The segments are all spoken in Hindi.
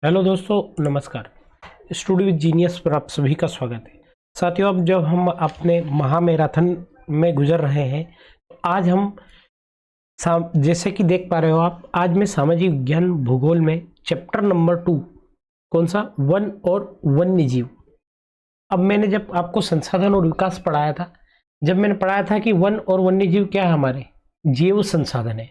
हेलो दोस्तों, नमस्कार। स्टूडियो विद जीनियस पर आप सभी का स्वागत है। साथियों, अब जब हम अपने महामैराथन में गुजर रहे हैं तो आज हम जैसे कि देख पा रहे हो आप, आज मैं सामाजिक विज्ञान भूगोल में चैप्टर नंबर 2, कौन सा, वन और वन्य जीव। अब मैंने जब आपको संसाधन और विकास पढ़ाया था, जब मैंने पढ़ाया था कि वन और वन्य जीव क्या है, हमारे जैव संसाधन है।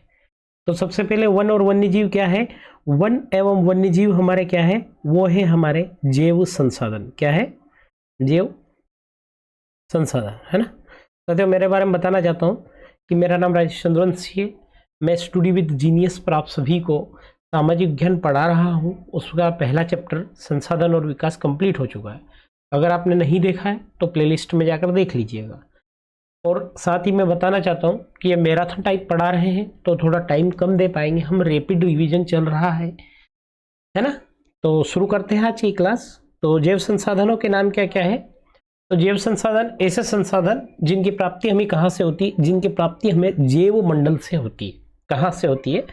तो सबसे पहले वन और वन्य जीव क्या है। वन एवं वन्य जीव हमारे क्या है, वो है हमारे जैव संसाधन। क्या है? जैव संसाधन, है ना। साथियों, मेरे बारे में बताना चाहता हूँ कि मेरा नाम राजेश चंद्रवंशी है। मैं स्टडी विद जीनियस पर आप सभी को सामाजिक विज्ञान पढ़ा रहा हूँ। उसका पहला चैप्टर संसाधन और विकास कंप्लीट हो चुका है। अगर आपने नहीं देखा है तो प्लेलिस्ट में जाकर देख लीजिएगा। और साथ ही मैं बताना चाहता हूँ कि ये मैराथन टाइप पढ़ा रहे हैं तो थोड़ा टाइम कम दे पाएंगे, हम रैपिड रिवीजन चल रहा है ना। तो शुरू करते हैं आज की क्लास। तो जैव संसाधनों के नाम क्या क्या है। तो जैव संसाधन ऐसे संसाधन जिनकी प्राप्ति हमें कहाँ से होती है, जिनकी प्राप्ति हमें जैव मंडल से होती है। कहाँ से होती है?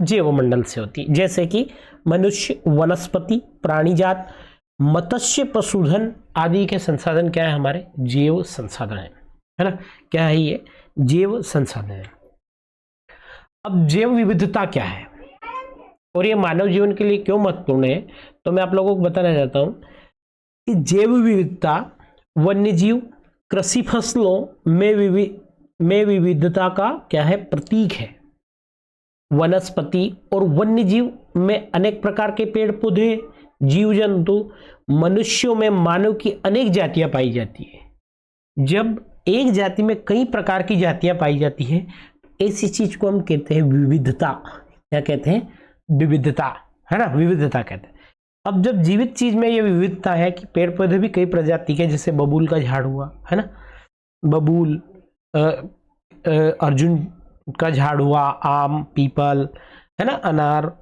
जैव मंडल से होती है। जैसे कि मनुष्य, वनस्पति, प्राणीजात, मत्स्य, पशुधन आदि के संसाधन क्या है, हमारे जैव संसाधन है ना। क्या है ये? जैव संसाधन है। अब जैव विविधता क्या है और ये मानव जीवन के लिए क्यों महत्वपूर्ण है, तो मैं आप लोगों को बताना चाहता हूं कि जैव विविधता वन्य जीव, कृषि फसलों में विविधता का क्या है, प्रतीक है। वनस्पति और वन्य जीव में अनेक प्रकार के पेड़ पौधे, जीव जंतु, मनुष्यों में मानव की अनेक जातियां पाई जाती है। जब एक जाति में कई प्रकार की जातियां पाई जाती हैं, ऐसी चीज को हम कहते हैं विविधता। क्या कहते हैं? विविधता, है ना, विविधता कहते हैं। अब जब जीवित चीज में ये विविधता है कि पेड़ पौधे भी कई प्रजाति के, जैसे बबूल का झाड़ हुआ, है ना, बबूल, अर्जुन का झाड़ हुआ, आम, पीपल, है ना, अनार।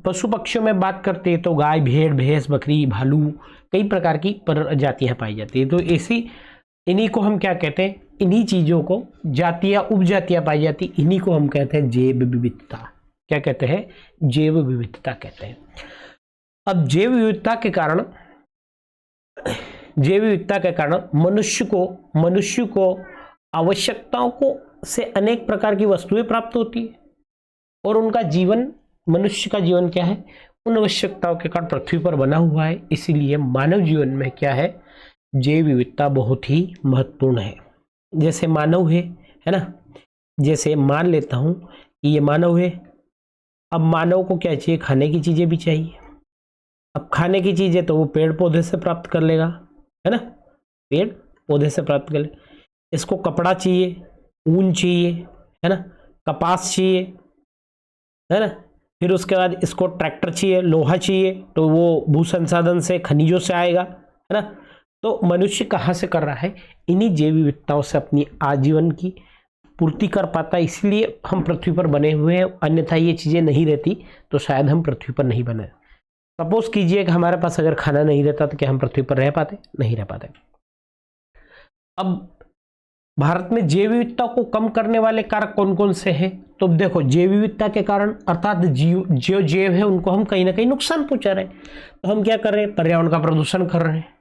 पशु पक्षियों में बात करते हैं तो गाय, भेड़, भैंस, बकरी, भालू, कई प्रकार की प्रजातियां पाई जाती है। तो ऐसी इन्हीं को हम क्या कहते हैं, इन्हीं चीजों को जातियां, उपजातियां पाई जाती, इन्हीं को हम कहते हैं जैव विविधता। क्या कहते हैं? जैव विविधता कहते हैं। अब जैव विविधता के कारण मनुष्य को आवश्यकताओं को से अनेक प्रकार की वस्तुएं प्राप्त होती है और उनका जीवन, मनुष्य का जीवन क्या है, उन आवश्यकताओं के कारण पृथ्वी पर बना हुआ है। इसीलिए मानव जीवन में क्या है, जैव विविधता बहुत ही महत्वपूर्ण है। जैसे मानव है ना, जैसे मान लेता हूं कि ये मानव है। अब मानव को क्या चाहिए? खाने की चीजें भी चाहिए। अब खाने की चीजें तो वो पेड़ पौधे से प्राप्त कर लेगा, है ना, पेड़ पौधे से प्राप्त कर ले। इसको कपड़ा चाहिए, ऊन चाहिए, है ना, कपास चाहिए, है ना। फिर उसके बाद इसको ट्रैक्टर चाहिए, लोहा चाहिए, तो वो भू संसाधन से, खनिजों से आएगा, है ना। तो मनुष्य कहाँ से कर रहा है? इन्हीं जैव विविधताओं से अपनी आजीवन की पूर्ति कर पाता है। इसलिए हम पृथ्वी पर बने हुए हैं, अन्यथा ये चीजें नहीं रहती तो शायद हम पृथ्वी पर नहीं बने। सपोज कीजिए कि हमारे पास अगर खाना नहीं रहता तो क्या हम पृथ्वी पर रह पाते? नहीं रह पाते। अब भारत में जैव विविधता को कम करने वाले कारक कौन कौन से हैं? तो देखो, जैव विविधता के कारण अर्थात जो जैव है उनको हम कहीं ना कहीं नुकसान पहुंचा रहे हैं। तो हम क्या कर रहे हैं? पर्यावरण का प्रदूषण कर रहे हैं।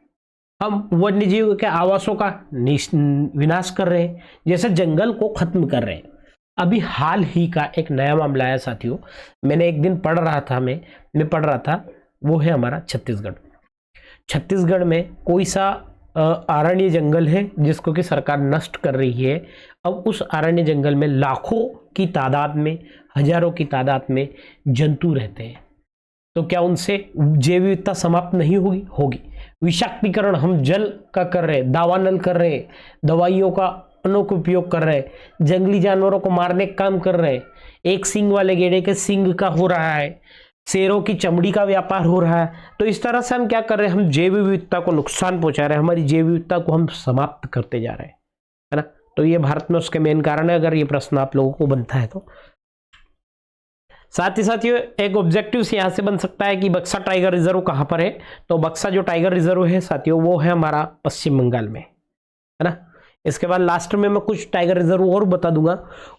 हम वन्य जीव के आवासों का विनाश कर रहे हैं, जैसे जंगल को खत्म कर रहे हैं। अभी हाल ही का एक नया मामला आया साथियों, मैंने एक दिन पढ़ रहा था, वो है हमारा छत्तीसगढ़ में कोई सा अरण्य जंगल है जिसको कि सरकार नष्ट कर रही है। अब उस अरण्य जंगल में लाखों की तादाद में, हजारों की तादाद में जंतु रहते हैं। तो क्या उनसे जैव विविधता समाप्त नहीं होगी? होगी। विषाक्तीकरण हम जल का कर रहे हैं, दावानल कर रहे हैं, दवाइयों का अनोखा उपयोग कर रहे हैं, जंगली जानवरों को मारने का काम कर रहे हैं, एक सींग वाले गेड़े के सींग का हो रहा है, शेरों की चमड़ी का व्यापार हो रहा है। तो इस तरह से हम क्या कर रहे हैं? हम जैव विविधता को नुकसान पहुंचा रहे हैं, हमारी जैव विविधता को हम समाप्त करते जा रहे हैं, है ना। तो ये भारत में उसके मेन कारण है, अगर ये प्रश्न आप लोगों को बनता है तो। साथ ही साथियों, एक ऑब्जेक्टिव से यहां से बन सकता है कि बक्सा टाइगर रिजर्व कहां पर है। तो बक्सा जो टाइगर रिजर्व है साथियों, वो है हमारा पश्चिम बंगाल में, है ना। इसके बाद लास्ट में मैं कुछ टाइगर रिजर्व और बता दूंगा।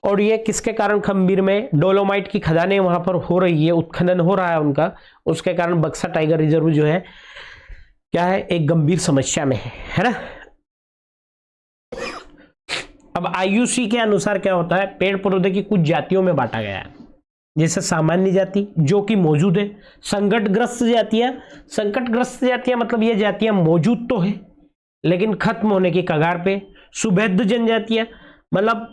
और ये किसके कारण खंबीर में डोलोमाइट की खदानें वहां पर हो रही है, उत्खनन हो रहा है उनका, उसके कारण बक्सा टाइगर रिजर्व जो है क्या है, एक गंभीर समस्या में है ना। अब आईयूसी के अनुसार क्या होता है, पेड़ पौधे की कुछ जातियों में बांटा गया है, जैसे सामान्य जाति जो कि मौजूद है, संकटग्रस्त जातियां। संकटग्रस्त जातियां मतलब ये जातियां मौजूद तो है लेकिन खत्म होने की कगार पे। सुभेद्य जनजातियां मतलब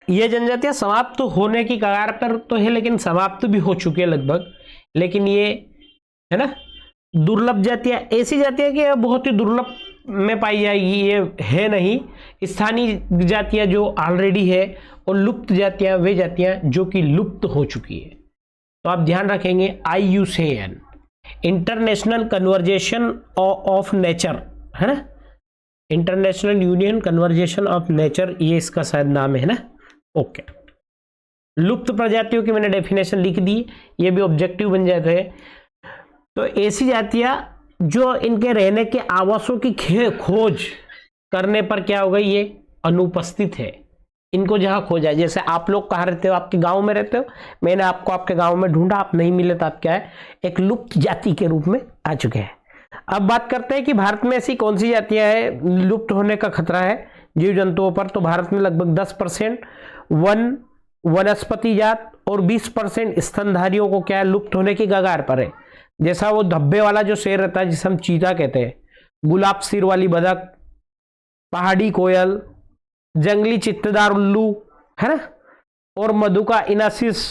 ये जनजातियां समाप्त तो होने की कगार पर तो है लेकिन समाप्त भी हो चुकी है लगभग, लेकिन ये है ना दुर्लभ जातियां, ऐसी जातियां कि बहुत ही दुर्लभ में पाई जाएगी, ये है नहीं। स्थानीय जातियां जो ऑलरेडी है, और लुप्त जातियां वे जातियां जो कि लुप्त हो चुकी है। तो आप ध्यान रखेंगे IUCN, international conversation of nature, है ना, international union conversation of nature, ये इसका शायद नाम है ना। ओके, लुप्त प्रजातियों की मैंने डेफिनेशन लिख दी, ये भी ऑब्जेक्टिव बन जाते हैं। तो ऐसी जातियां जो इनके रहने के आवासों की खोज करने पर क्या होगा, ये अनुपस्थित है। इनको जहां खोजा, जैसे आप लोग कहाँ रहते हो, आपके गांव में रहते हो, मैंने आपको आपके गांव में ढूंढा, आप नहीं मिले तो आप क्या है, एक लुप्त जाति के रूप में आ चुके हैं। अब बात करते हैं कि भारत में ऐसी कौन सी जातियां हैं लुप्त होने का खतरा है जीव जंतुओं पर। तो भारत में लगभग 10% वनस्पति जात और 20% स्तनधारियों को क्या है, लुप्त होने की कगार पर है। जैसा वो धब्बे वाला जो शेर रहता है जिसे हम चीता कहते हैं, गुलाब सिर वाली बदक, पहाड़ी कोयल, जंगली चित्तेदार उल्लू, है ना, और मधुका इनासिस,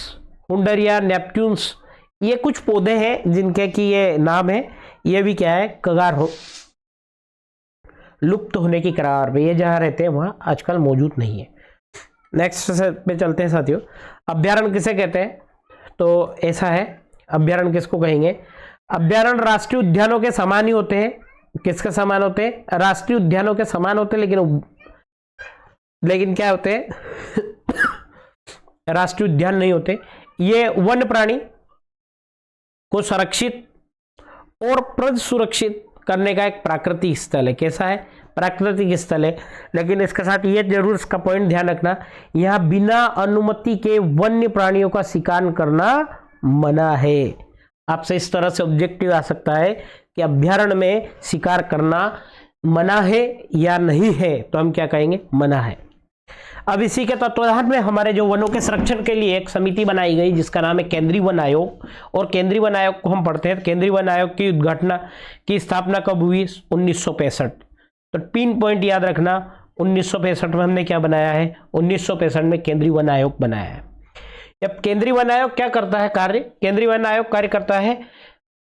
हुंडरिया, नेपट्यून्स, ये कुछ पौधे हैं जिनके की ये नाम है, ये भी क्या है, कगार हो लुप्त होने की कगार पे। ये जहां रहते हैं वहां आजकल मौजूद नहीं है। नेक्स्ट पे चलते हैं साथियों, अभ्यारण्य किसे कहते हैं। तो ऐसा है, अभ्यारण्य किसको कहेंगे, अभ्यारण्य राष्ट्रीय उद्यानों के समान ही होते हैं। किसके समान होते हैं, राष्ट्रीय उद्यानों के समान होते हैं, लेकिन क्या होते हैं राष्ट्रीय उद्यान नहीं होते। ये वन्य प्राणी को संरक्षित और प्रज सुरक्षित करने का एक प्राकृतिक स्थल है। कैसा है, प्राकृतिक स्थल है। लेकिन इसके साथ ये जरूर इसका पॉइंट ध्यान रखना, यहां बिना अनुमति के वन्य प्राणियों का शिकार करना मना है। आपसे इस तरह से ऑब्जेक्टिव आ सकता है कि अभ्यारण्य में शिकार करना मना है या नहीं है, तो हम क्या कहेंगे, मना है। अब इसी के तत्वाधान में हमारे जो वनों के संरक्षण के लिए एक समिति बनाई गई जिसका नाम है केंद्रीय वन आयोग। और केंद्रीय वन आयोग को हम पढ़ते हैं, केंद्रीय वन आयोग की उद्घाटना की स्थापना कब हुई, 1965। तो 3 पॉइंट याद रखना, 1965 में हमने क्या बनाया है, 1965 में केंद्रीय वन आयोग बनाया है। अब केंद्रीय वन आयोग क्या करता है कार्य, केंद्रीय वन आयोग कार्य करता है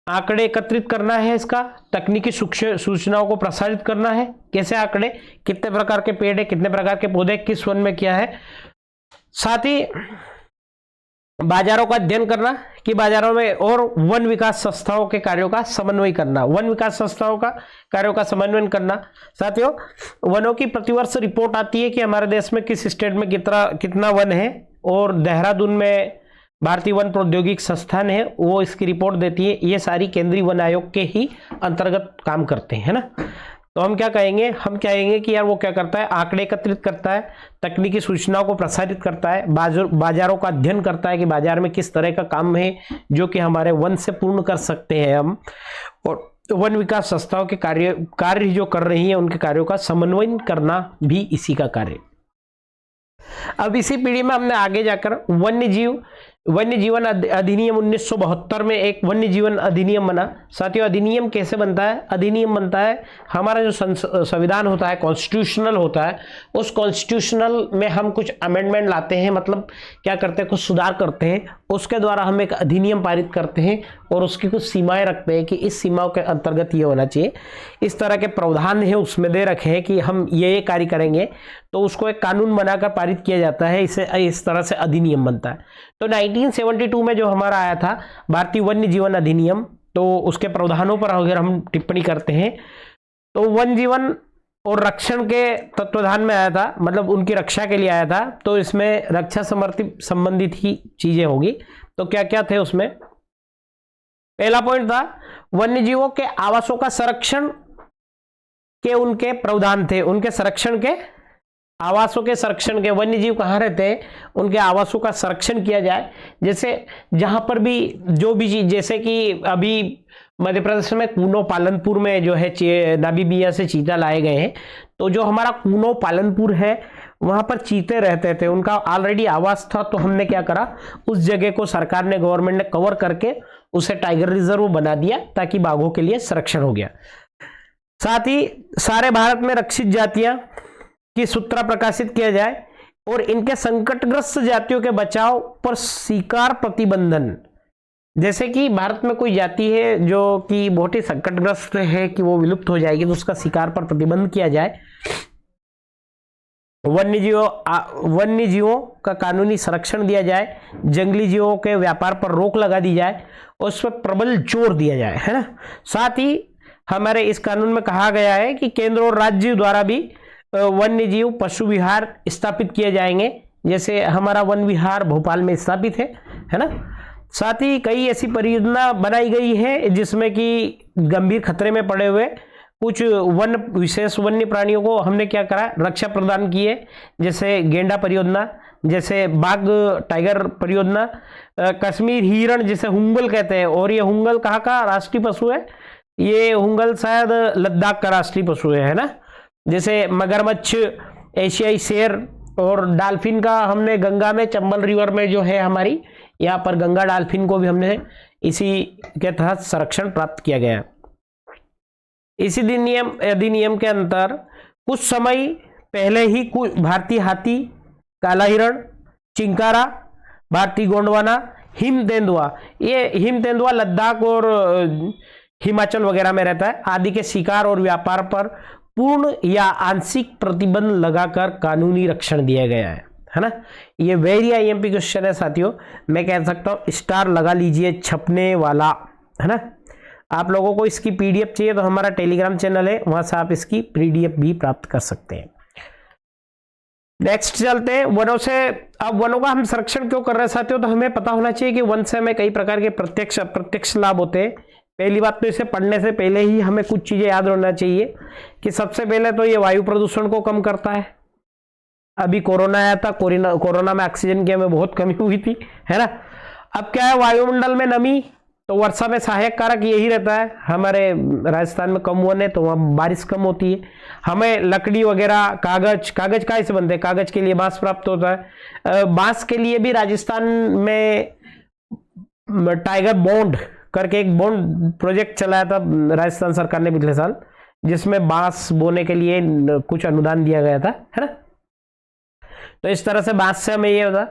आंकड़े एकत्रित करना है, इसका तकनीकी सूचनाओं को प्रसारित करना है। कैसे आंकड़े, कितने प्रकार के पेड़ है, कितने प्रकार के पौधे किस वन में क्या है। साथ ही बाजारों का अध्ययन करना कि बाजारों में, और वन विकास संस्थाओं के कार्यों का समन्वय करना, वन विकास संस्थाओं का कार्यों का समन्वय करना। साथियों, वनों की प्रतिवर्ष रिपोर्ट आती है कि हमारे देश में किस स्टेट में कितना वन है, और देहरादून में भारतीय वन प्रौद्योगिक संस्थान है वो इसकी रिपोर्ट देती है। ये सारी केंद्रीय वन आयोग के ही अंतर्गत काम करते हैं, है ना। तो हम क्या कहेंगे, हम कहेंगे कि यार वो क्या करता है, आंकड़े एकत्रित करता है, तकनीकी सूचनाओं को प्रसारित करता है, बाजारों का अध्ययन करता है कि बाजार में किस तरह का काम है जो कि हमारे वन से पूर्ण कर सकते हैं हम, और वन विकास संस्थाओं के कार्य जो कर रही है उनके कार्यों का समन्वय करना भी इसी का कार्य। अब इसी पीढ़ी में हमने आगे जाकर वन्य जीवन अधिनियम 1972 में एक वन्य जीवन अधिनियम बना। साथियों, अधिनियम कैसे बनता है, अधिनियम बनता है हमारा जो संविधान होता है, कॉन्स्टिट्यूशनल होता है, उस कॉन्स्टिट्यूशनल में हम कुछ अमेंडमेंट लाते हैं, मतलब क्या करते हैं, कुछ सुधार करते हैं, उसके द्वारा हम एक अधिनियम पारित करते हैं और उसकी कुछ सीमाएं रखते हैं कि इस सीमाओं के अंतर्गत ये होना चाहिए, इस तरह के प्रावधान है उसमें दे रखे हैं कि हम ये कार्य करेंगे, तो उसको एक कानून बनाकर पारित किया जाता है, इसे इस तरह से अधिनियम बनता है। तो 1972 में जो हमारा आया था भारतीय वन्य जीवन अधिनियम, तो उसके प्रावधानों पर अगर हम टिप्पणी करते हैं तो वन जीवन और रक्षण के तत्वाधान में आया था, मतलब उनकी रक्षा के लिए आया था। तो इसमें रक्षा संबंधित ही चीजें होगी। तो क्या क्या थे उसमें, पहला पॉइंट था वन्य जीवों के आवासों का संरक्षण के उनके प्रावधान थे, उनके संरक्षण के, आवासों के संरक्षण के, वन्य जीव कहाँ रहते हैं उनके आवासों का संरक्षण किया जाए। जैसे जहां पर भी जो भी चीज, जैसे कि अभी मध्य प्रदेश में कूनो पालनपुर में जो है नामीबिया से चीता लाए गए हैं, तो जो हमारा कूनो पालनपुर है वहां पर चीते रहते थे, उनका ऑलरेडी आवास था। तो हमने क्या करा, उस जगह को सरकार ने, गवर्नमेंट ने कवर करके उसे टाइगर रिजर्व बना दिया, ताकि बाघों के लिए संरक्षण हो गया। साथ ही सारे भारत में रक्षित जातियां की सूत्र प्रकाशित किया जाए और इनके संकटग्रस्त जातियों के बचाव पर शिकार प्रतिबंधन। जैसे कि भारत में कोई जाति है जो कि बहुत ही संकटग्रस्त है कि वो विलुप्त हो जाएगी, तो उसका शिकार पर प्रतिबंध किया जाए। वन्य जीवों का कानूनी संरक्षण दिया जाए, जंगली जीवों के व्यापार पर रोक लगा दी जाए और उस पर प्रबल जोर दिया जाए, है ना। साथ ही हमारे इस कानून में कहा गया है कि केंद्र और राज्य द्वारा भी वन्य जीव पशु विहार स्थापित किए जाएंगे, जैसे हमारा वन विहार भोपाल में स्थापित है ना। साथ ही कई ऐसी परियोजना बनाई गई है जिसमें कि गंभीर खतरे में पड़े हुए कुछ विशेष वन्य प्राणियों को हमने क्या करा, रक्षा प्रदान की है। जैसे गेंडा परियोजना, जैसे बाघ टाइगर परियोजना, कश्मीर हिरण जिसे हुंगल कहते हैं, और ये हुंगल कहाँ का राष्ट्रीय पशु है, ये हुंगल शायद लद्दाख का राष्ट्रीय पशु है ना। जैसे मगरमच्छ, एशियाई शेर और डॉल्फिन का हमने गंगा में, चंबल रिवर में जो है हमारी, यहाँ पर गंगा डॉल्फिन को भी हमने इसी के तहत संरक्षण प्राप्त किया गया। इसी अधिनियम के अंतर कुछ समय पहले ही कुछ भारतीय हाथी, काला हिरण, चिंकारा, भारतीय गोंडवाना, हिम तेंदुआ, ये हिम तेंदुआ लद्दाख और हिमाचल वगैरह में रहता है, आदि के शिकार और व्यापार पर पूर्ण या आंशिक प्रतिबंध लगाकर कानूनी रक्षण दिया गया है ना। ये वेरी आईएमपी क्वेश्चन है साथियों, मैं कह सकता हूं स्टार लगा लीजिए छपने वाला, है ना। आप लोगों को इसकी पीडीएफ चाहिए तो हमारा टेलीग्राम चैनल है, वहां से आप इसकी पीडीएफ भी प्राप्त कर सकते हैं। नेक्स्ट चलते हैं वनों से। अब वनों का हम संरक्षण क्यों कर रहे हैं साथियों, तो हमें पता होना चाहिए कि वन से हमें कई प्रकार के प्रत्यक्ष अप्रत्यक्ष लाभ होते हैं। पहली बात तो इसे पढ़ने से पहले ही हमें कुछ चीजें याद होना चाहिए कि सबसे पहले तो ये वायु प्रदूषण को कम करता है। अभी कोरोना आया था, कोरोना में ऑक्सीजन की हमें बहुत कमी हुई थी, है ना। अब क्या है, वायुमंडल में नमी, तो वर्षा में सहायक कारक यही रहता है। हमारे राजस्थान में कम वन है तो वहाँ बारिश कम होती है। हमें लकड़ी वगैरह, कागज का से बनते हैं, कागज के लिए बांस प्राप्त होता है। बांस के लिए भी राजस्थान में टाइगर बॉन्ड करके एक बॉन्ड प्रोजेक्ट चलाया था राजस्थान सरकार ने पिछले साल, जिसमें बांस बोने के लिए कुछ अनुदान दिया गया था, है ना। तो इस तरह से बांस से हमें ये होता।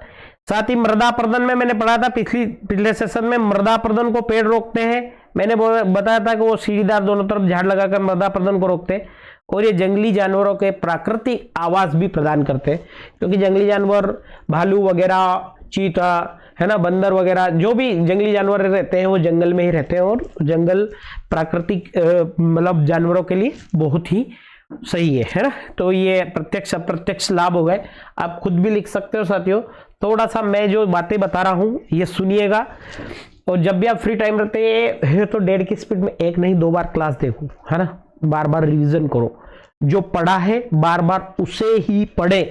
साथ ही मृदा अपरदन में मैंने पढ़ा था पिछले सेशन में, मृदा अपरदन को पेड़ रोकते हैं। मैंने बताया था कि वो सीढ़ीदार दोनों तरफ झाड़ लगाकर मृदा अपरदन को रोकते हैं। और ये जंगली जानवरों के प्राकृतिक आवास भी प्रदान करते हैं, क्योंकि जंगली जानवर भालू वगैरह, चीता, है ना, बंदर वगैरह, जो भी जंगली जानवर रहते हैं वो जंगल में ही रहते हैं, और जंगल प्राकृतिक मतलब जानवरों के लिए बहुत ही सही है ना। तो ये प्रत्यक्ष अप्रत्यक्ष लाभ हो गए, आप खुद भी लिख सकते हो साथियों। थोड़ा सा मैं जो बातें बता रहा हूं ये सुनिएगा, और जब भी आप फ्री टाइम रहते हैं तो 1.5 की स्पीड में 1 नहीं 2 बार क्लास देखो, है ना। बार बार रिवीजन करो, जो पढ़ा है बार बार उसे ही पढ़े।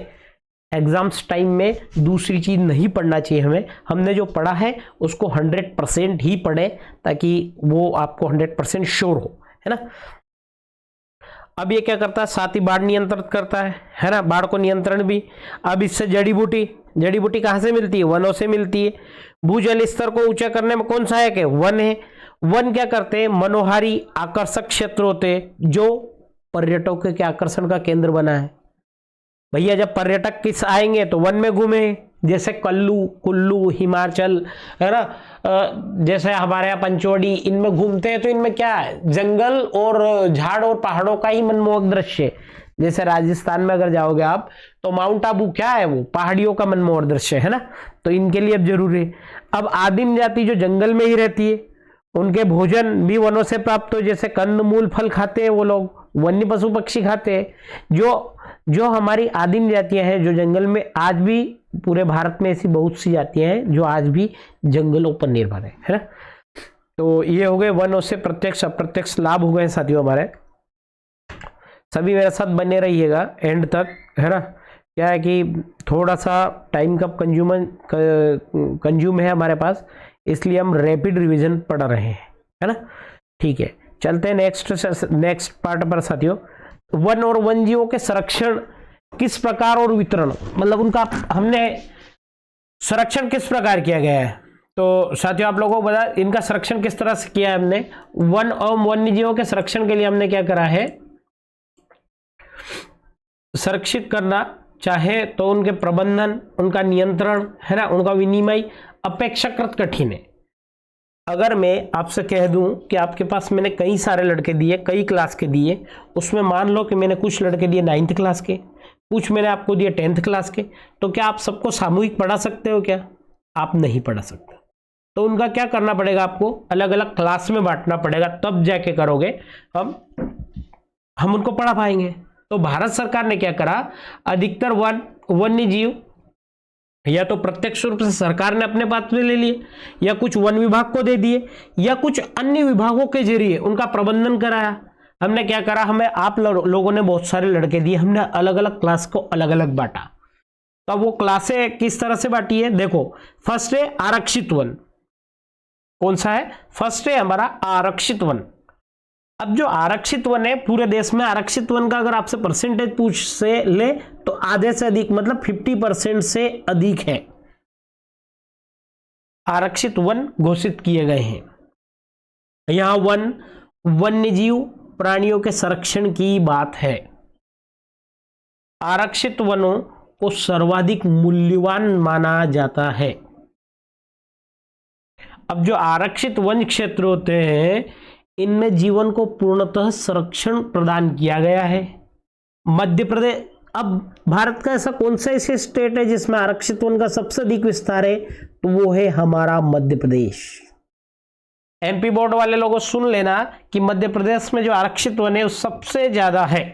एग्जाम्स टाइम में दूसरी चीज नहीं पढ़ना चाहिए हमें, हमने जो पढ़ा है उसको 100% ही पढ़े, ताकि वो आपको 100% श्योर हो, है ना। अब ये क्या करता है, साथ ही बाढ़ नियंत्रित करता है ना, बाढ़ को नियंत्रण भी। अब इससे जड़ी बूटी कहां से मिलती है, वनों से मिलती है। भूजल स्तर को ऊंचा करने में कौन सहायक है, वन है। वन क्या करते हैं, मनोहारी आकर्षक क्षेत्र होते हैं जो पर्यटकों के आकर्षण का केंद्र बना है। भैया जब पर्यटक किस आएंगे तो वन में घूमे, जैसे कुल्लू हिमाचल, है ना, जैसे हमारे यहाँ पंचवटी, इनमें घूमते हैं तो इनमें क्या है, जंगल और झाड़ और पहाड़ों का ही मनमोहक दृश्य। जैसे राजस्थान में अगर जाओगे आप तो माउंट आबू क्या है, वो पहाड़ियों का मनमोहक दृश्य, है ना। तो इनके लिए अब जरूरी है। अब आदिम जाति जो जंगल में ही रहती है, उनके भोजन भी वनों से प्राप्त हो, जैसे कंद मूल फल खाते हैं वो लोग, वन्य पशु पक्षी खाते हैं। जो हमारी आदिम जातियां हैं जो जंगल में, आज भी पूरे भारत में ऐसी बहुत सी जातियां हैं जो आज भी जंगलों पर निर्भर है ना। तो ये हो गए वनों से प्रत्यक्ष अप्रत्यक्ष लाभ हो गए साथियों हमारे। सभी मेरे साथ बने रहिएगा एंड तक, है ना। क्या है कि थोड़ा सा टाइम का कंज्यूम है हमारे पास, इसलिए हम रैपिड रिवीजन पढ़ रहे हैं, है ना। ठीक है, चलते हैं नेक्स्ट पार्ट पर साथियों। वन और वन्यजीवों के संरक्षण किस प्रकार और वितरण, मतलब उनका हमने संरक्षण किस प्रकार किया गया है। तो साथियों आप लोगों को बता, इनका संरक्षण किस तरह से किया है हमने। वन और वन्यजीवों के संरक्षण के लिए हमने क्या करा है, संरक्षित करना चाहे तो उनके प्रबंधन, उनका नियंत्रण, है ना, उनका विनिमय अपेक्षाकृत कठिन है। अगर मैं आपसे कह दूं कि आपके पास मैंने कई सारे लड़के दिए, कई क्लास के दिए, उसमें मान लो कि मैंने कुछ लड़के दिए 9th क्लास के, कुछ मैंने आपको दिए 10th क्लास के, तो क्या आप सबको सामूहिक पढ़ा सकते हो क्या? आप नहीं पढ़ा सकते। तो उनका क्या करना पड़ेगा, आपको अलग अलग क्लास में बांटना पड़ेगा, तब जाके करोगे हम उनको पढ़ा पाएंगे। तो भारत सरकार ने क्या करा, अधिकतर वन्य जीव या तो प्रत्यक्ष रूप से सरकार ने अपने पास में ले लिए, या कुछ वन विभाग को दे दिए, या कुछ अन्य विभागों के जरिए उनका प्रबंधन कराया। हमने क्या करा, हमें आप लोगों ने बहुत सारे लड़के दिए, हमने अलग अलग क्लास को अलग अलग बांटा। तो वो क्लासें किस तरह से बांटी है, देखो। फर्स्ट है आरक्षित वन। कौन सा है? फर्स्ट है हमारा आरक्षित वन। अब जो आरक्षित वन है, पूरे देश में आरक्षित वन का अगर आपसे परसेंटेज पूछ से ले तो आधे से अधिक, मतलब 50% से अधिक है आरक्षित वन घोषित किए गए हैं। यहां वन्यजीव प्राणियों के संरक्षण की बात है। आरक्षित वनों को सर्वाधिक मूल्यवान माना जाता है। अब जो आरक्षित वन क्षेत्र होते हैं, इनमें जीवन को पूर्णतः संरक्षण प्रदान किया गया है। मध्य प्रदेश, अब भारत का ऐसा कौन सा ऐसे स्टेट है जिसमें आरक्षित वन का सबसे अधिक विस्तार है, तो वो है हमारा मध्य प्रदेश। एमपी बोर्ड वाले लोगों सुन लेना कि मध्य प्रदेश में जो आरक्षित वन है वो सबसे ज्यादा है।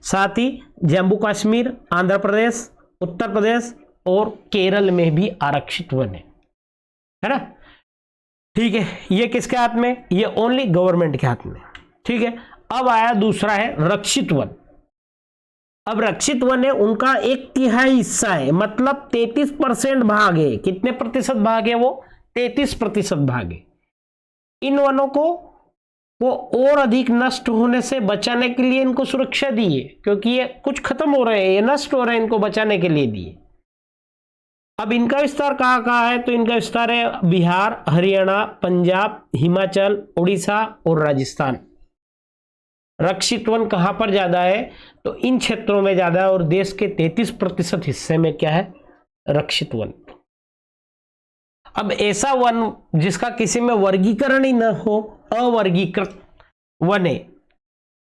साथ ही जम्मू कश्मीर, आंध्र प्रदेश, उत्तर प्रदेश और केरल में भी आरक्षित वन है ना। ठीक है, ये किसके हाथ में? ये ओनली गवर्नमेंट के हाथ में। ठीक है, अब आया दूसरा है रक्षित वन। अब रक्षित वन है, उनका 1/3 हिस्सा है, मतलब 33% भाग है। कितने प्रतिशत भाग है वो? 33% भाग है। इन वनों को वो और अधिक नष्ट होने से बचाने के लिए इनको सुरक्षा दी है, क्योंकि ये कुछ खत्म हो रहे हैं, ये नष्ट हो रहे हैं, इनको बचाने के लिए दिए। अब इनका विस्तार कहाँ कहाँ है, तो इनका विस्तार है बिहार, हरियाणा, पंजाब, हिमाचल, उड़ीसा और राजस्थान। रक्षित वन कहां पर ज्यादा है, तो इन क्षेत्रों में ज्यादा है, और देश के 33% हिस्से में क्या है? रक्षित वन। अब ऐसा वन जिसका किसी में वर्गीकरण ही न हो, अवर्गीकृत वन है,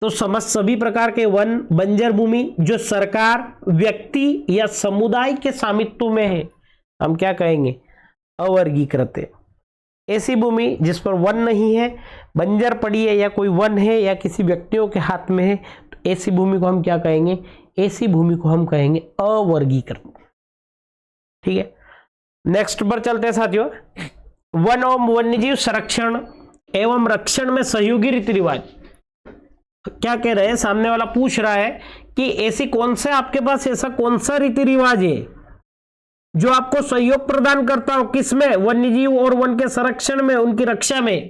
तो समझ सभी प्रकार के वन बंजर भूमि जो सरकार, व्यक्ति या समुदाय के स्वामित्व में है, हम क्या कहेंगे? अवर्गीकृत है। ऐसी भूमि जिस पर वन नहीं है, बंजर पड़ी है, या कोई वन है या किसी व्यक्तियों के हाथ में है, तो ऐसी भूमि को हम क्या कहेंगे? ऐसी भूमि को हम कहेंगे अवर्गीकृत। ठीक है, नेक्स्ट पर चलते हैं साथियों। वन और वन्यजीव संरक्षण एवं रक्षण में सहयोगी रीति रिवाज। क्या कह रहे हैं? सामने वाला पूछ रहा है कि ऐसी कौन सा आपके पास ऐसा कौन सा रीति रिवाज है जो आपको सहयोग प्रदान करता हो, किसमें? वन्यजीव और वन के संरक्षण में, उनकी रक्षा में।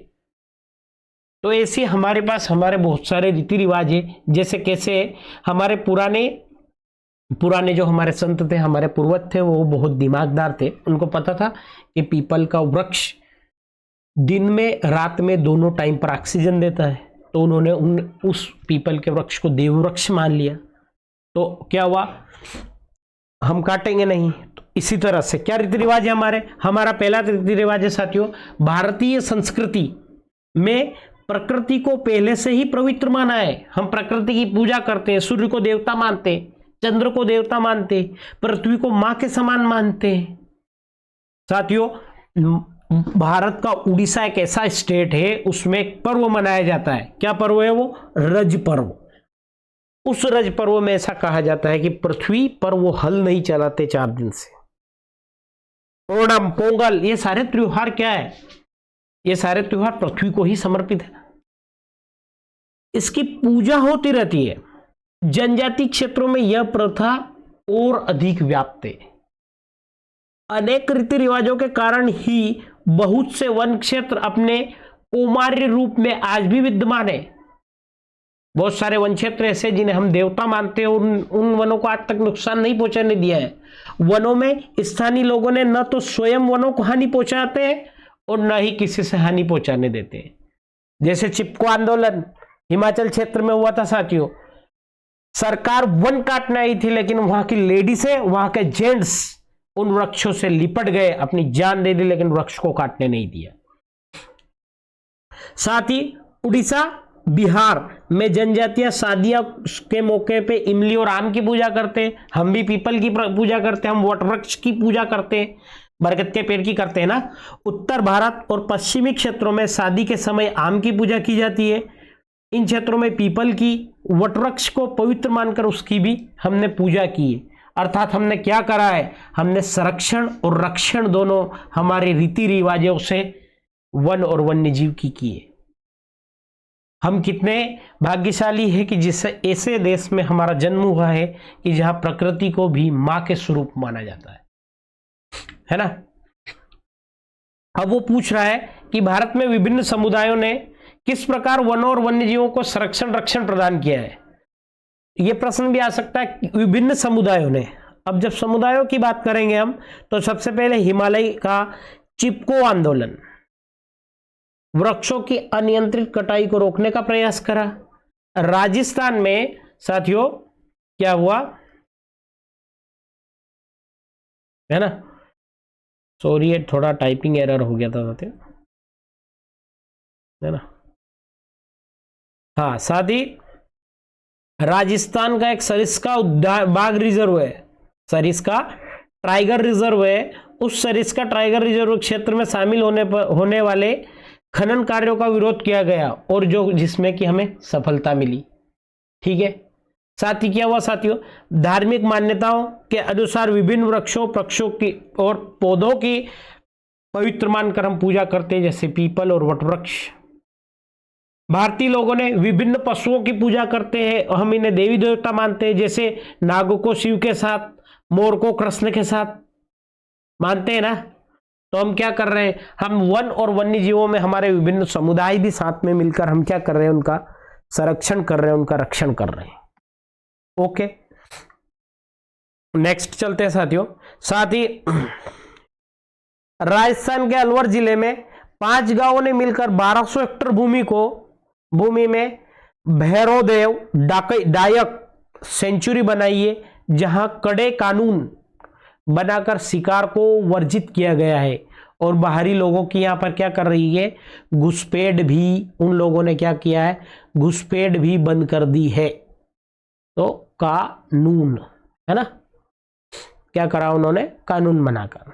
तो ऐसी हमारे पास हमारे बहुत सारे रीति रिवाज है। जैसे कैसे? हमारे पुराने जो हमारे संत थे, हमारे पूर्वज थे, वो बहुत दिमागदार थे। उनको पता था कि पीपल का वृक्ष दिन में रात में दोनों टाइम पर ऑक्सीजन देता है, तो उन्होंने उस पीपल के वृक्ष को देववृक्ष मान लिया। तो क्या हुआ? हम काटेंगे नहीं। तो इसी तरह से क्या रीति रिवाज है हमारा पहला रीति रिवाज है साथियों, भारतीय संस्कृति में प्रकृति को पहले से ही पवित्र माना है। हम प्रकृति की पूजा करते हैं, सूर्य को देवता मानते हैं, चंद्र को देवता मानते हैं, पृथ्वी को मां के समान मानते हैं। साथियों, भारत का उड़ीसा एक ऐसा स्टेट है, उसमें एक पर्व मनाया जाता है। क्या पर्व है वो? रज पर्व। उस रज पर्व में ऐसा कहा जाता है कि पृथ्वी पर वो हल नहीं चलाते 4 दिन से। ओणम, पोंगल, ये सारे त्योहार क्या है? ये सारे त्योहार पृथ्वी को ही समर्पित है। इसकी पूजा होती रहती है। जनजाति क्षेत्रों में यह प्रथा और अधिक व्याप्त है। अनेक रीति रिवाजों के कारण ही बहुत से वन क्षेत्र अपने कौमार्य रूप में आज भी विद्यमान है। बहुत सारे वन क्षेत्र ऐसे जिन्हें हम देवता मानते हैं, उन वनों को आज तक नुकसान नहीं पहुंचाने दिया है। वनों में स्थानीय लोगों ने न तो स्वयं वनों को हानि पहुंचाते हैं और न ही किसी से हानि पहुंचाने देते हैं। जैसे चिपको आंदोलन हिमाचल क्षेत्र में हुआ था साथियों, सरकार वन काटने आई थी, लेकिन वहां की लेडीज, वहां के जेंट्स उन वृक्षों से लिपट गए, अपनी जान दे दी, लेकिन वृक्ष को काटने नहीं दिया। साथ ही उड़ीसा, बिहार में जनजातियां शादियां के मौके पे इमली और आम की पूजा करते हैं। हम भी पीपल की पूजा करते हैं, हम वट वृक्ष की पूजा करते हैं, बरगद के पेड़ की करते हैं ना। उत्तर भारत और पश्चिमी क्षेत्रों में शादी के समय आम की पूजा की जाती है। इन क्षेत्रों में पीपल की, वटवृक्ष को पवित्र मानकर उसकी भी हमने पूजा की है। अर्थात हमने क्या करा है, हमने संरक्षण और रक्षण दोनों हमारे रीति रिवाजों से वन और वन्य जीव की है। हम कितने भाग्यशाली है कि जिससे ऐसे देश में हमारा जन्म हुआ है कि जहां प्रकृति को भी मां के स्वरूप माना जाता है ना। अब वो पूछ रहा है कि भारत में विभिन्न समुदायों ने किस प्रकार वनों और वन्य जीवों को संरक्षण रक्षण प्रदान किया है। यह प्रश्न भी आ सकता है, विभिन्न समुदायों ने। अब जब समुदायों की बात करेंगे हम, तो सबसे पहले हिमालय का चिपको आंदोलन, वृक्षों की अनियंत्रित कटाई को रोकने का प्रयास करा। राजस्थान में साथियों क्या हुआ है ना, सॉरी थोड़ा टाइपिंग एरर हो गया था साथियों, है ना। हाँ, साथ ही राजस्थान का एक सरिस्का बाघ रिजर्व है, सरिस्का टाइगर रिजर्व है। उस सरिस्का टाइगर रिजर्व क्षेत्र में शामिल होने वाले खनन कार्यों का विरोध किया गया और जिसमें कि हमें सफलता मिली। ठीक है, साथ ही क्या हुआ साथियों, धार्मिक मान्यताओं के अनुसार विभिन्न वृक्षों, पक्षों की और पौधों की पवित्र मानकर हम पूजा करते हैं, जैसे पीपल और वटवृक्ष। भारतीय लोगों ने विभिन्न पशुओं की पूजा करते हैं, हम इन्हें देवी देवता मानते हैं, जैसे नागों को शिव के साथ, मोर को कृष्ण के साथ मानते हैं ना। तो हम क्या कर रहे हैं, हम वन और वन्य जीवों में हमारे विभिन्न समुदाय भी साथ में मिलकर हम क्या कर रहे हैं, उनका संरक्षण कर रहे हैं, उनका रक्षण कर रहे हैं। ओके, नेक्स्ट चलते हैं साथियों। साथ ही राजस्थान के अलवर जिले में 5 गांवों ने मिलकर 1200 हेक्टेयर भूमि में भैरवदेव डायक सेंचुरी बनाई है, जहां कड़े कानून बनाकर शिकार को वर्जित किया गया है। और बाहरी लोगों की यहां पर क्या कर रही है, घुसपैठ भी, उन लोगों ने क्या किया है, घुसपैठ भी बंद कर दी है। तो कानून है ना, क्या करा उन्होंने, कानून बनाकर।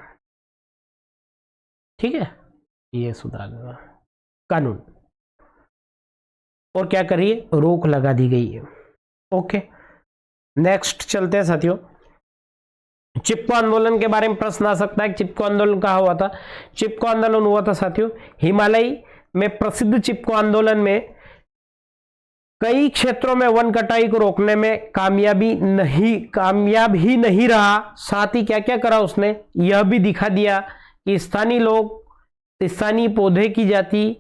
ठीक है, ये सुधार देना कानून, और क्या करिए, रोक लगा दी गई है। ओके, नेक्स्ट चलते हैं साथियों। चिपको आंदोलन के बारे में प्रश्न आ सकता है, चिपको आंदोलन कहाँ हुआ था। चिपको आंदोलन हुआ था साथियों हिमालय में। प्रसिद्ध चिपको आंदोलन में कई क्षेत्रों में वन कटाई को रोकने में कामयाब ही नहीं रहा। साथ ही क्या क्या करा उसने, यह भी दिखा दिया कि स्थानीय पौधे की जाति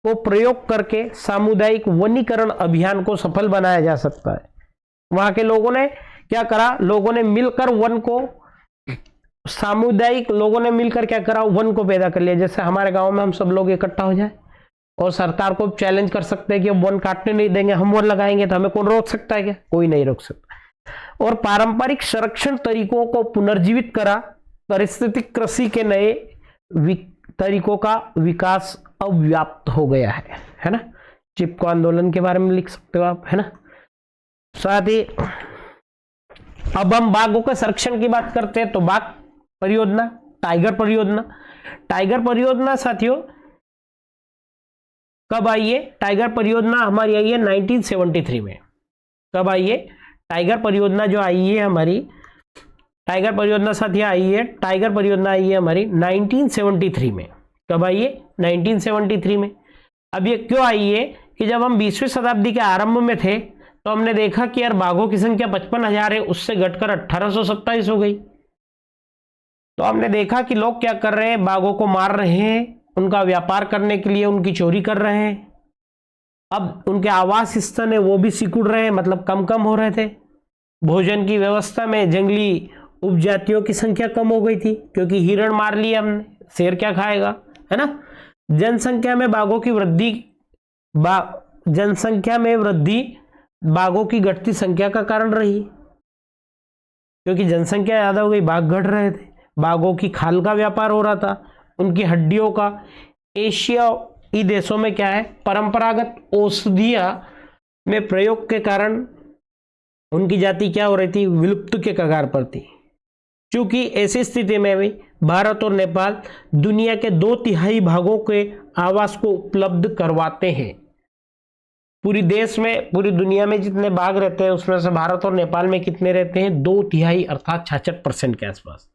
को प्रयोग करके सामुदायिक वनीकरण अभियान को सफल बनाया जा सकता है। वहां के लोगों ने क्या करा, लोगों ने मिलकर वन को, सामुदायिक लोगों ने मिलकर क्या करा, वन को पैदा कर लिया। जैसे हमारे गांव में हम सब लोग इकट्ठा हो जाए और सरकार को चैलेंज कर सकते हैं कि वन काटने नहीं देंगे, हम वन लगाएंगे, तो हमें कौन रोक सकता है क्या, कोई नहीं रोक सकता। और पारंपरिक संरक्षण तरीकों को पुनर्जीवित करा। पारिस्थितिक कृषि के नए तरीकों का विकास अब व्याप्त हो गया है ना। चिपको आंदोलन के बारे में लिख सकते हो आप, है ना। साथ ही अब हम बाघों के संरक्षण की बात करते हैं, तो बाघ परियोजना, टाइगर परियोजना साथियों कब आई है, टाइगर परियोजना हमारी आई है 1973 में। कब आई है, टाइगर परियोजना जो आई है हमारी, टाइगर परियोजना साथियों आई है, टाइगर परियोजना आई है हमारी 1973 में। कब आई है, 1973 में। अब ये क्यों आई है कि जब हम 20वीं शताब्दी के आरंभ में थे, तो हमने देखा कि यार बाघों की संख्या 55,000 है, उससे घटकर 1827 हो गई। तो हमने देखा कि लोग क्या कर रहे हैं, बाघों को मार रहे हैं, उनका व्यापार करने के लिए उनकी चोरी कर रहे हैं। अब उनके आवास स्थल है वो भी सिकुड़ रहे हैं, मतलब कम कम हो रहे थे। भोजन की व्यवस्था में जंगली उपजातियों की संख्या कम हो गई थी, क्योंकि हिरण मार लिया हमने, शेर क्या खाएगा, है ना। जनसंख्या में बाघों की वृद्धि जनसंख्या में वृद्धि बाघों की घटती संख्या का कारण रही, क्योंकि जनसंख्या ज्यादा हो गई, बाघ घट रहे थे। बाघों की खाल का व्यापार हो रहा था, उनकी हड्डियों का। एशियाई देशों में क्या है, परंपरागत औषधिया में प्रयोग के कारण उनकी जाति क्या हो रही थी, विलुप्त के कगार पर थी। क्योंकि ऐसी स्थिति में भी भारत और नेपाल दुनिया के 2/3 भागों के आवास को उपलब्ध करवाते हैं। पूरी देश में, पूरी दुनिया में जितने बाघ रहते हैं उसमें से भारत और नेपाल में कितने रहते हैं, 2/3 अर्थात 66% के आसपास।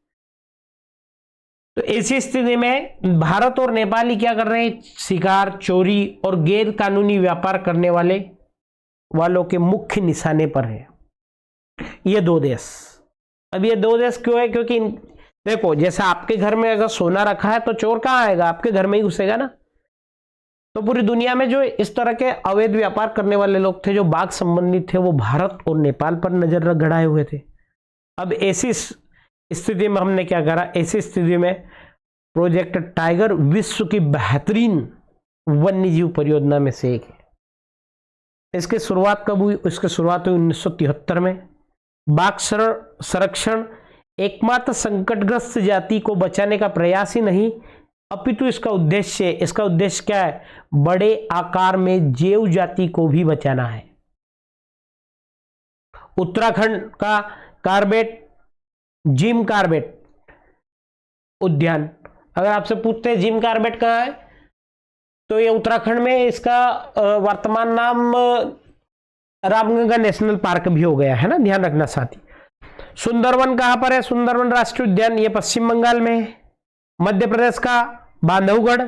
तो ऐसी स्थिति में भारत और नेपाल ही क्या कर रहे हैं, शिकार, चोरी और गैर कानूनी व्यापार करने वालों के मुख्य निशाने पर है ये दो देश। अब ये दो देश क्यों है, क्योंकि देखो जैसे आपके घर में अगर सोना रखा है तो चोर कहाँ आएगा, आपके घर में ही घुसेगा ना। तो पूरी दुनिया में जो इस तरह के अवैध व्यापार करने वाले लोग थे, जो बाघ संबंधित थे, वो भारत और नेपाल पर नजर गड़ाए हुए थे। अब ऐसी स्थिति में हमने क्या करा, ऐसी स्थिति में प्रोजेक्ट टाइगर विश्व की बेहतरीन वन्यजीव परियोजना में से एक है। इसकी शुरुआत कब हुई, इसकी शुरुआत हुई 1973 में। बाघ संरक्षण एकमात्र संकटग्रस्त जाति को बचाने का प्रयास ही नहीं, अपितु इसका उद्देश्य क्या है, बड़े आकार में जैव जाति को भी बचाना है। उत्तराखंड का जिम कार्बेट उद्यान, अगर आपसे पूछते हैं जिम कार्बेट कहाँ है, तो ये उत्तराखंड में, इसका वर्तमान नाम रामगंगा नेशनल पार्क भी हो गया है ना, ध्यान रखना साथी। सुंदरवन कहां पर है, सुंदरवन राष्ट्रीय उद्यान, ये पश्चिम बंगाल में है। मध्य प्रदेश का बांधवगढ़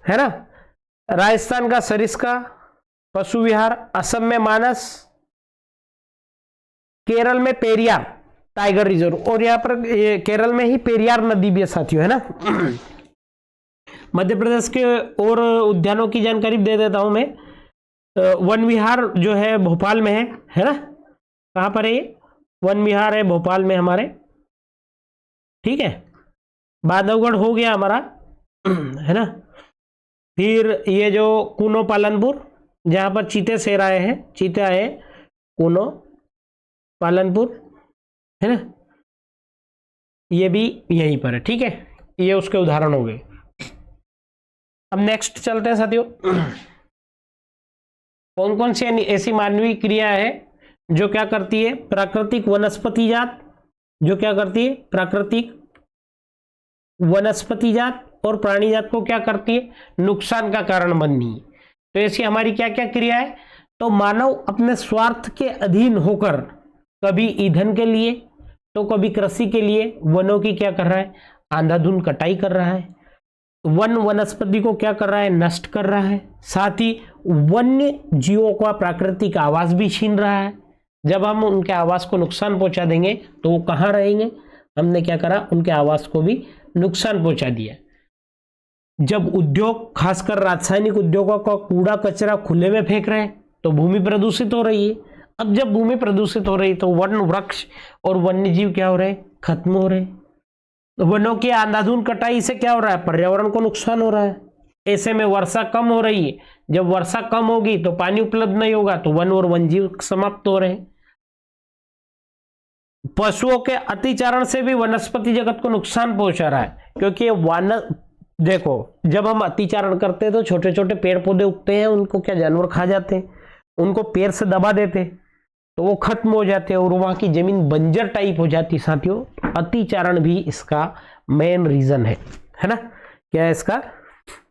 है ना, राजस्थान का सरिस्का पशु विहार, असम में मानस, केरल में पेरियार टाइगर रिजर्व, और यहां पर केरल में ही पेरियार नदी भी है साथियों, है ना। मध्य प्रदेश के और उद्यानों की जानकारी दे देता हूं मैं। वन विहार जो है भोपाल में है ना, कहां पर है ये, वन विहार है भोपाल में हमारे, ठीक है। बांधवगढ़ हो गया हमारा, है ना। फिर ये जो कूनो पालनपुर, जहां पर चीते शेर आए हैं, चीते आए, कूनो पालनपुर, है ना, ये भी यहीं पर है, ठीक है। ये उसके उदाहरण हो गए। अब नेक्स्ट चलते हैं साथियों, कौन कौन सी ऐसी मानवीय क्रिया है जो क्या करती है, प्राकृतिक वनस्पति जात, जो क्या करती है, प्राकृतिक वनस्पति जात और प्राणी जात को क्या करती है, नुकसान का कारण बननी है। तो ऐसी हमारी क्या क्या क्रिया है, तो मानव अपने स्वार्थ के अधीन होकर कभी ईंधन के लिए तो कभी कृषि के लिए वनों की क्या कर रहा है, अंधाधुंध कटाई कर रहा है। वनस्पति को क्या कर रहा है, नष्ट कर रहा है। साथ ही वन्य जीवों का प्राकृतिक आवास भी छीन रहा है। जब हम उनके आवास को नुकसान पहुंचा देंगे तो वो कहाँ रहेंगे, हमने क्या करा, उनके आवास को भी नुकसान पहुंचा दिया। जब उद्योग, खासकर रासायनिक उद्योगों का कूड़ा कचरा खुले में फेंक रहे हैं तो भूमि प्रदूषित हो रही है। अब जब भूमि प्रदूषित हो रही तो वन, वृक्ष और वन्य जीव क्या हो रहे हैं, खत्म हो रहे हैं। वनों की अंधाधुंध कटाई से क्या हो रहा है, पर्यावरण को नुकसान हो रहा है। ऐसे में वर्षा कम हो रही है, जब वर्षा कम होगी तो पानी उपलब्ध नहीं होगा, तो वन और वन्यजीव समाप्त हो रहे हैं। पशुओं के अतिचारण से भी वनस्पति जगत को नुकसान पहुंचा रहा है, क्योंकि देखो जब हम अतिचारण करते हैं तो छोटे छोटे पेड़ पौधे उगते हैं, उनको क्या जानवर खा जाते हैं, उनको पैर से दबा देते हैं तो वो खत्म हो जाते हैं और वहां की जमीन बंजर टाइप हो जाती है साथियों। अतिचारण भी इसका मेन रीजन है ना, क्या है इसका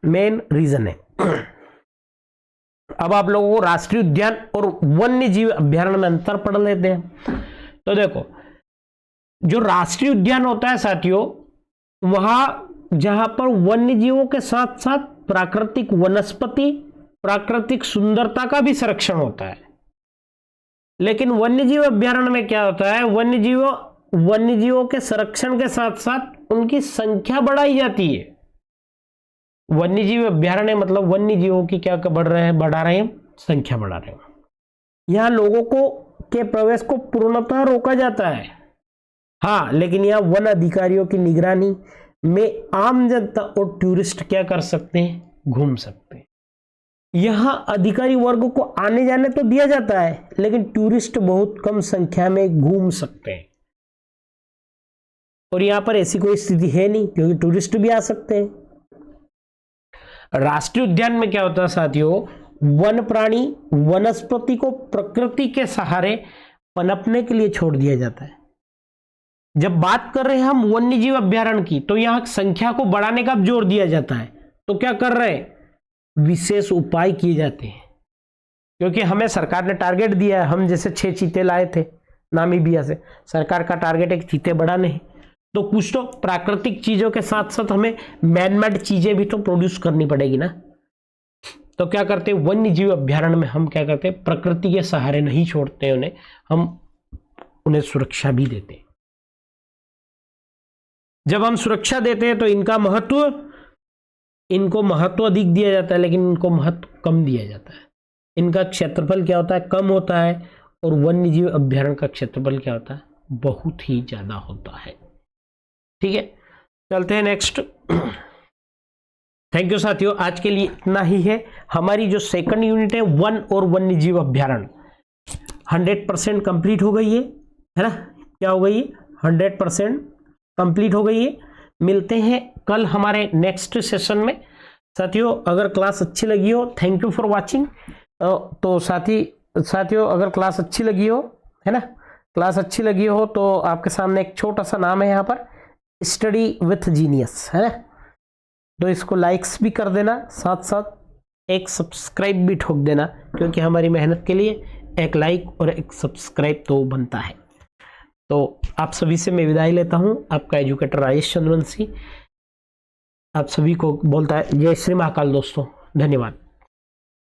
मेन रीजन है। अब आप लोगों को राष्ट्रीय उद्यान और वन्य जीव अभ्यारण्य में अंतर पढ़ लेते हैं। तो देखो जो राष्ट्रीय उद्यान होता है साथियों, वहां जहां पर वन्य जीवों के साथ साथ प्राकृतिक वनस्पति, प्राकृतिक सुंदरता का भी संरक्षण होता है। लेकिन वन्यजीव अभ्यारण्य में क्या होता है, वन्यजीवों के संरक्षण के साथ साथ उनकी संख्या बढ़ाई जाती है। वन्यजीव अभ्यारण्य मतलब वन्यजीवों की क्या बढ़ा रहे हैं, संख्या बढ़ा रहे हैं। यहां लोगों के प्रवेश को पूर्णतः रोका जाता है, हाँ, लेकिन यहां वन अधिकारियों की निगरानी में आम जनता और टूरिस्ट क्या कर सकते हैं, घूम सकते हैं। यहां अधिकारी वर्ग को आने जाने तो दिया जाता है, लेकिन टूरिस्ट बहुत कम संख्या में घूम सकते हैं। और यहां पर ऐसी कोई स्थिति है नहीं, क्योंकि टूरिस्ट भी आ सकते हैं। राष्ट्रीय उद्यान में क्या होता है साथियों, वन प्राणी वनस्पति को प्रकृति के सहारे पनपने के लिए छोड़ दिया जाता है। जब बात कर रहे हैं हम वन्यजीव अभ्यारण्य की, तो यहां संख्या को बढ़ाने का जोर दिया जाता है। तो क्या कर रहे हैं, विशेष उपाय किए जाते हैं, क्योंकि हमें सरकार ने टारगेट दिया है। हम जैसे 6 चीते लाए थे नामीबिया से, सरकार का टारगेट एक चीते बढ़ाने हैं, तो कुछ तो प्राकृतिक चीजों के साथ साथ हमें मैनमेड चीजें भी तो प्रोड्यूस करनी पड़ेगी ना। तो क्या करते हैं, वन्य जीव अभ्यारण्य में हम क्या करते हैं, प्रकृति के सहारे नहीं छोड़ते हैं उन्हें, हम उन्हें सुरक्षा भी देते हैं। जब हम सुरक्षा देते हैं तो इनको महत्व अधिक दिया जाता है, लेकिन इनको महत्व कम दिया जाता है। इनका क्षेत्रफल क्या होता है, कम होता है, और वन्य जीव अभ्यारण्य का क्षेत्रफल क्या होता है, बहुत ही ज्यादा होता है। ठीक है, चलते हैं नेक्स्ट। थैंक यू साथियों, आज के लिए इतना ही है। हमारी जो सेकंड यूनिट है वन और वन्य जीव अभ्यारण्य 100% कंप्लीट हो गई है ना, क्या हो गई है, 100% कंप्लीट हो गई है। मिलते हैं कल हमारे नेक्स्ट सेशन में। साथियों अगर क्लास अच्छी लगी हो, थैंक यू फॉर वाचिंग। तो साथियों अगर क्लास अच्छी लगी हो, है ना, क्लास अच्छी लगी हो तो आपके सामने एक छोटा सा नाम है यहाँ पर, स्टडी विथ जीनियस, है ना, तो इसको लाइक्स भी कर देना, साथ साथ एक सब्सक्राइब भी ठोक देना, क्योंकि हमारी मेहनत के लिए एक लाइक और एक सब्सक्राइब तो बनता है। तो आप सभी से मैं विदाई लेता हूं, आपका एजुकेटर राजेश चंद्रवंशी आप सभी को बोलता है जय श्री महाकाल दोस्तों, धन्यवाद।